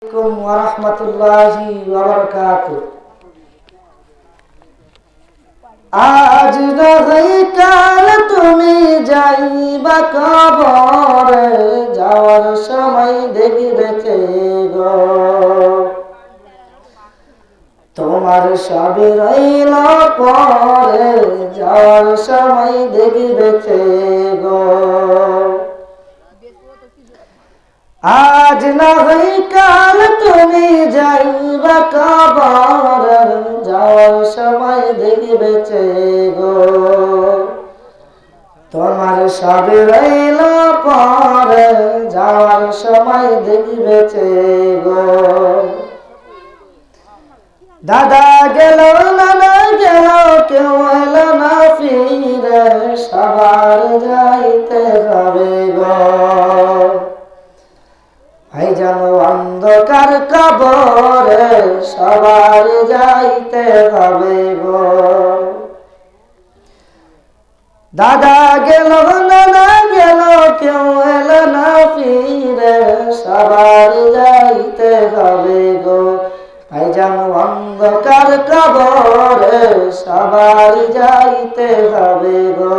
আলাইকুম ওয়া রাহমাতুল্লাহি ওয়া বারাকাতুহু। আজ নয় কাল তুমি যাইবা কবরে, যাওয়ার সময় দেখবে কে গো তোমার সবই রইল পরে, যাওয়ার সময় দেখবে কে গো। আজ না হই কাল তুমি যাইবা কবরে, যাওয়ার সময় দেখবে কে গো তোমার সবই রইল পরে, যাওয়ার সময় দেখবে কে গো। দাদা গেল নানা গেল কেউ এলো না ফিরে, সবার যাইতে হবে গো। ভাইজান অন্ধকার কবরে, সবার যাইতে হবে গো। দাদা গেল নানা গেল কেউ এলো না ফিরে, সবার যাইতে হবে গো। ভাইজান অন্ধকার কবরে, সবার যাইতে হবে গো।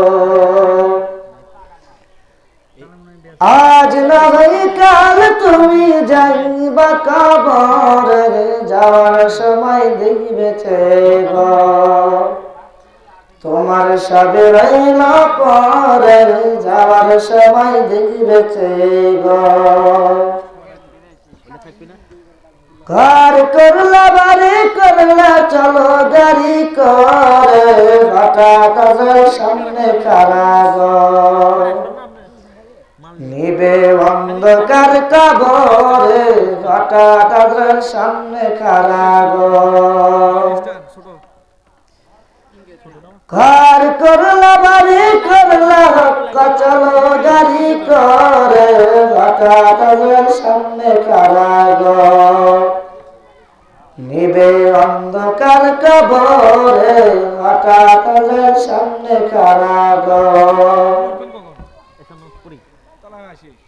আজ না হই কাল তুমি যাইবা কবরে, যাওয়ার সময় দেখবে কে গো তোমার সবে রইল পরে, যাওয়ার সময় দেখবে কে গো। ঘর করলা বাড়ি করলা চলো গাড়ি করে, হঠাৎ সামনে কারা গো নিবে অন্ধকার কবরে, হঠাৎ সামনে কারা গো। ঘর করলা বাড়ি করলা চলো গাড়ি করে, হঠাৎ সামনে কারা গো নিবে অন্ধকার কবরে, হঠাৎ সামনে কারা গো।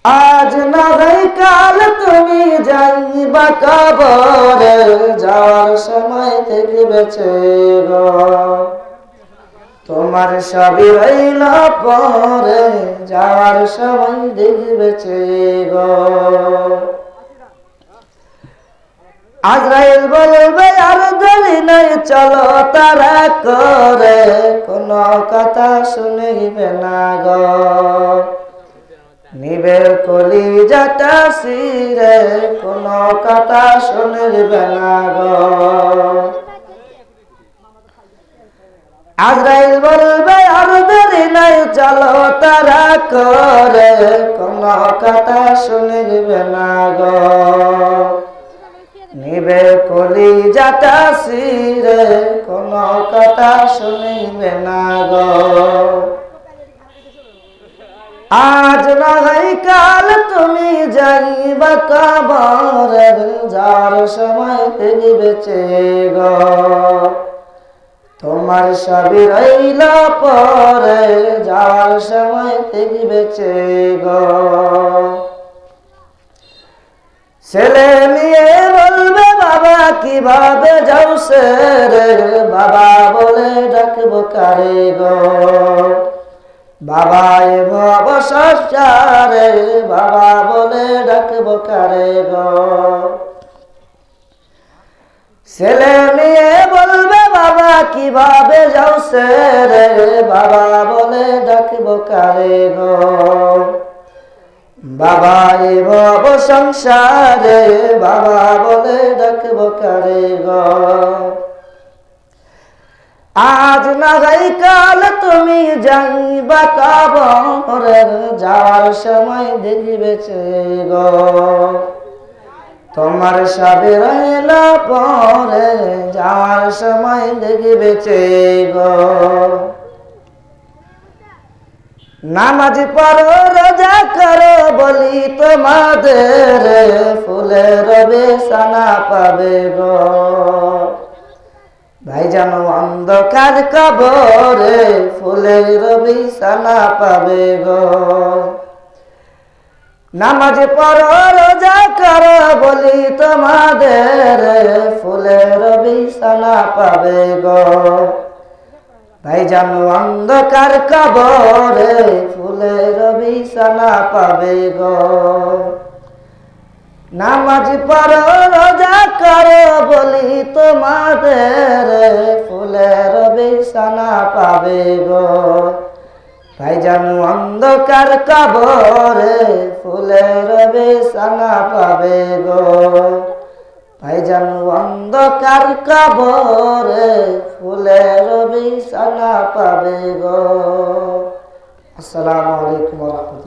আজ না হয় কাল তুমি যাইবা কবরে, যাওয়ার সময় দেখবে কে গো তোমার সবই রইল পরে, যাওয়ার সময় দেখবে কে গো। আজরাইল বলবে আর দেরি নাই চলো তারা করে, কোনো কথা শুনিবে না গো নিবে কলিজাটা শিরে, কোনো কথা শুনিবে না গো। আজরাইল বলবে আর দেরি নাই চলো তারা করে, কোনো কথা শুনিবে না গো নিবে কলিজাটা শিরে, কোনো কথা শুনিবে না গো। আজ না হয় কাল তুমি যাইবা কবরে, যাওয়ার সময় দেখবে কে গো তোমার সবই রইল পরে, যাওয়ার সময় দেখবে কে গো। ছেলে নিয়ে বলবে বাবা কিভাবে যাও সে রে, বাবা বলে ডাকবো কারে গো বাবা এ ভব সংসারে, বাবা বলে ডাকবো কারে গো। ছেলে নিয়ে বলবে বাবা কিভাবে যাও সে রে, বাবা বলে ডাকবো কারে গো বাবা এ ভব সংসারে, বাবা বলে ডাকবো কারে গো। আজ না হয় কাল তুমি যাইবা কবরে, যাওয়ার সময় দেখবে কে গো তোমার সবই রইল পরে, যাওয়ার সময় দেখবে কে গো। নামাজ পড়ো রোজা করো বলি তোমাদের, ফুলের বেসানা পাবে গো ভাইজান অন্ধকার কবরে, ফুলের বিছানা পাবে গো। নামাজ পড়ো রোজা করো বলি তোমাদের ফুলের বিছানা পাবে গো ভাইজান অন্ধকার কবরে ফুলের বিছানা পাবে গো নামাজ পড়ো রোজা করো বলি তোমাদের ফুলের বিছানা পাবে গো ভাইজান অন্ধকার কবরে ফুলের বিছানা পাবে গো ভাইজান অন্ধকার কবরে ফুলের বিছানা পাবে গো। আসসালামু আলাইকুম ওয়া রাহমাতুল্লাহ।